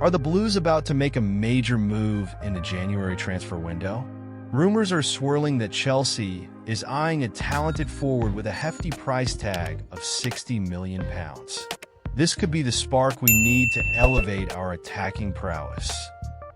Are the Blues about to make a major move in the January transfer window? Rumors are swirling that Chelsea is eyeing a talented forward with a hefty price tag of £60 million. This could be the spark we need to elevate our attacking prowess.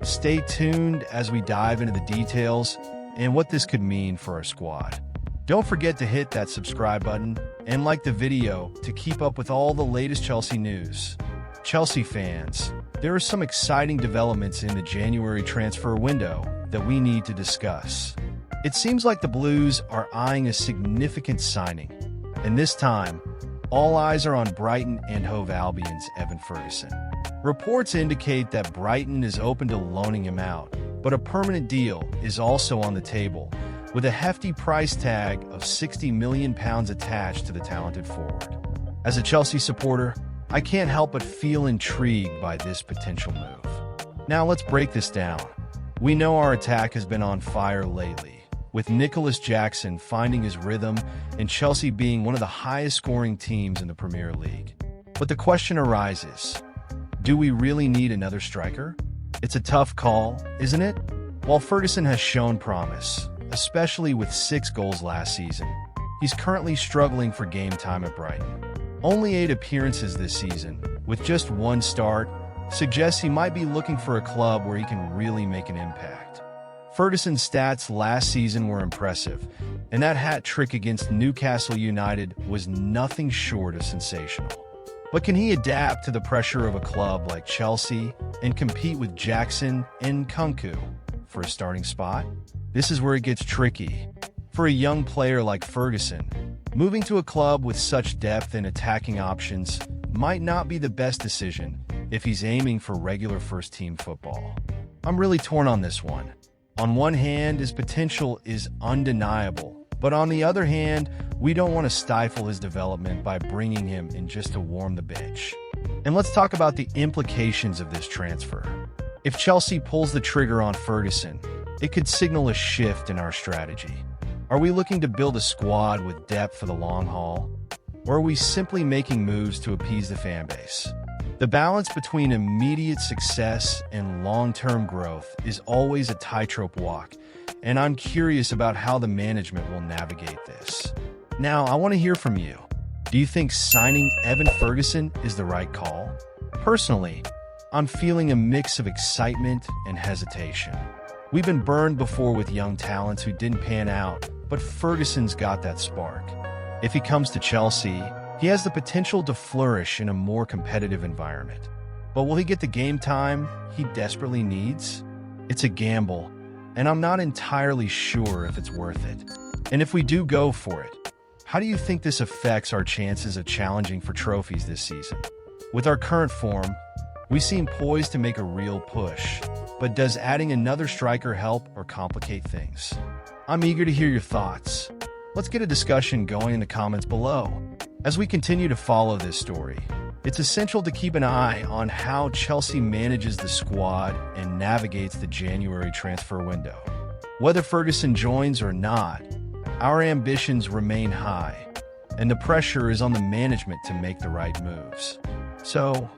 Stay tuned as we dive into the details and what this could mean for our squad. Don't forget to hit that subscribe button and like the video to keep up with all the latest Chelsea news. Chelsea fans, there are some exciting developments in the January transfer window that we need to discuss. It seems like the Blues are eyeing a significant signing, and this time, all eyes are on Brighton and Hove Albion's Evan Ferguson. Reports indicate that Brighton is open to loaning him out, but a permanent deal is also on the table, with a hefty price tag of £60 million attached to the talented forward. As a Chelsea supporter, I can't help but feel intrigued by this potential move. Now let's break this down. We know our attack has been on fire lately, with Nicholas Jackson finding his rhythm and Chelsea being one of the highest-scoring teams in the Premier League. But the question arises, do we really need another striker? It's a tough call, isn't it? While Ferguson has shown promise, especially with 6 goals last season, he's currently struggling for game time at Brighton. Only 8 appearances this season, with just 1 start, suggests he might be looking for a club where he can really make an impact. Ferguson's stats last season were impressive, and that hat trick against Newcastle United was nothing short of sensational. But can he adapt to the pressure of a club like Chelsea and compete with Jackson and Nkunku for a starting spot? This is where it gets tricky. For a young player like Ferguson, moving to a club with such depth and attacking options might not be the best decision if he's aiming for regular first-team football. I'm really torn on this one. On one hand, his potential is undeniable, but on the other hand, we don't want to stifle his development by bringing him in just to warm the bench. And let's talk about the implications of this transfer. If Chelsea pulls the trigger on Ferguson, it could signal a shift in our strategy. Are we looking to build a squad with depth for the long haul? Or are we simply making moves to appease the fan base? The balance between immediate success and long-term growth is always a tightrope walk, and I'm curious about how the management will navigate this. Now, I want to hear from you. Do you think signing Evan Ferguson is the right call? Personally, I'm feeling a mix of excitement and hesitation. We've been burned before with young talents who didn't pan out, but Ferguson's got that spark. If he comes to Chelsea, he has the potential to flourish in a more competitive environment. But will he get the game time he desperately needs? It's a gamble, and I'm not entirely sure if it's worth it. And if we do go for it, how do you think this affects our chances of challenging for trophies this season? With our current form, we seem poised to make a real push, but does adding another striker help or complicate things? I'm eager to hear your thoughts. Let's get a discussion going in the comments below. As we continue to follow this story, it's essential to keep an eye on how Chelsea manages the squad and navigates the January transfer window. Whether Ferguson joins or not, our ambitions remain high, and the pressure is on the management to make the right moves. So,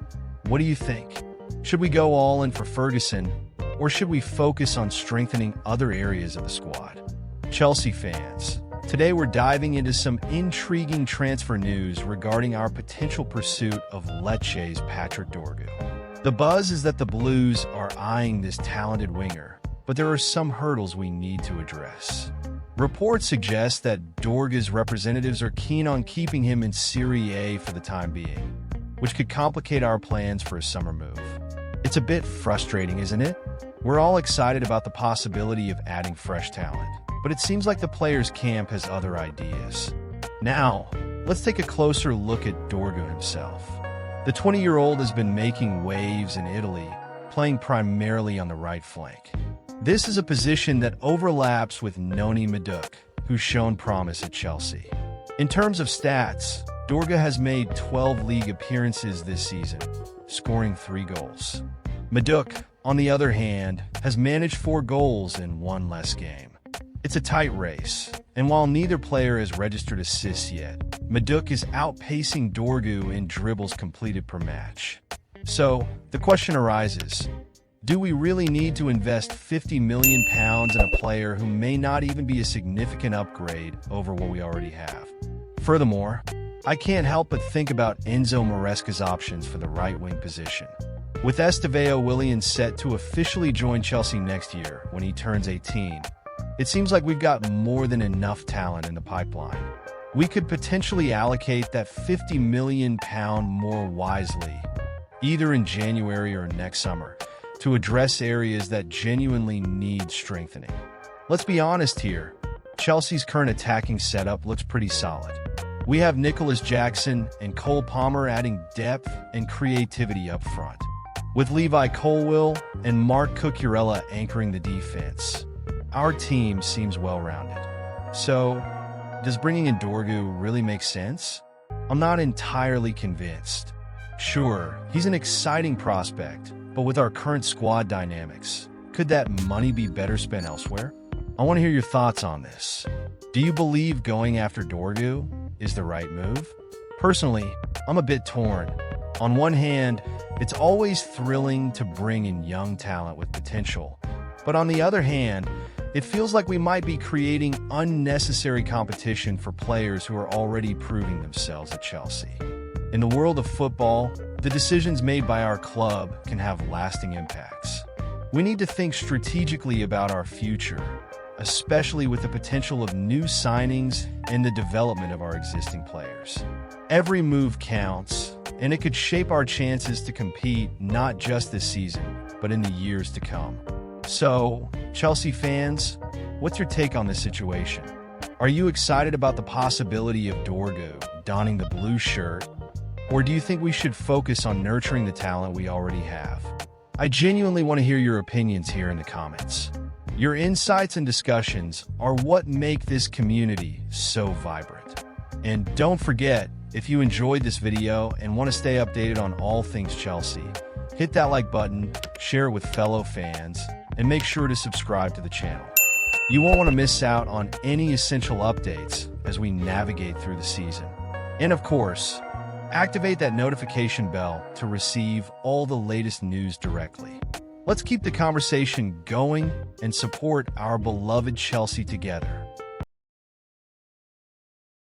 what do you think? Should we go all in for Ferguson, or should we focus on strengthening other areas of the squad? Chelsea fans, today we're diving into some intriguing transfer news regarding our potential pursuit of Lecce's Patrick Dorgu. The buzz is that the Blues are eyeing this talented winger, but there are some hurdles we need to address. Reports suggest that Dorgu's representatives are keen on keeping him in Serie A for the time being, which could complicate our plans for a summer move. It's a bit frustrating, isn't it? We're all excited about the possibility of adding fresh talent, but it seems like the players' camp has other ideas. Now, let's take a closer look at Dorgu himself. The 20-year-old has been making waves in Italy, playing primarily on the right flank. This is a position that overlaps with Noni Madueke, who's shown promise at Chelsea. In terms of stats, Dorgu has made 12 league appearances this season, scoring 3 goals. Madueke, on the other hand, has managed 4 goals in 1 less game. It's a tight race, and while neither player has registered assists yet, Madueke is outpacing Dorgu in dribbles completed per match. So, the question arises, do we really need to invest £50 million in a player who may not even be a significant upgrade over what we already have? Furthermore, I can't help but think about Enzo Maresca's options for the right-wing position. With Estevao Willian set to officially join Chelsea next year when he turns 18, it seems like we've got more than enough talent in the pipeline. We could potentially allocate that £50 million more wisely, either in January or next summer, to address areas that genuinely need strengthening. Let's be honest here, Chelsea's current attacking setup looks pretty solid. We have Nicholas Jackson and Cole Palmer adding depth and creativity up front, with Levi Colwill and Mark Cucurella anchoring the defense. Our team seems well-rounded. So, does bringing in Dorgu really make sense? I'm not entirely convinced. Sure, he's an exciting prospect, but with our current squad dynamics, could that money be better spent elsewhere? I want to hear your thoughts on this. Do you believe going after Dorgu is the right move? Personally, I'm a bit torn. On one hand, it's always thrilling to bring in young talent with potential. But on the other hand, it feels like we might be creating unnecessary competition for players who are already proving themselves at Chelsea. In the world of football, the decisions made by our club can have lasting impacts. We need to think strategically about our future, especially with the potential of new signings and the development of our existing players. Every move counts, and it could shape our chances to compete not just this season, but in the years to come. So, Chelsea fans, what's your take on this situation? Are you excited about the possibility of Dorgu donning the blue shirt, or do you think we should focus on nurturing the talent we already have? I genuinely want to hear your opinions here in the comments. Your insights and discussions are what make this community so vibrant. And don't forget, if you enjoyed this video and want to stay updated on all things Chelsea, hit that like button, share it with fellow fans, and make sure to subscribe to the channel. You won't want to miss out on any essential updates as we navigate through the season. And of course, activate that notification bell to receive all the latest news directly. Let's keep the conversation going and support our beloved Chelsea together.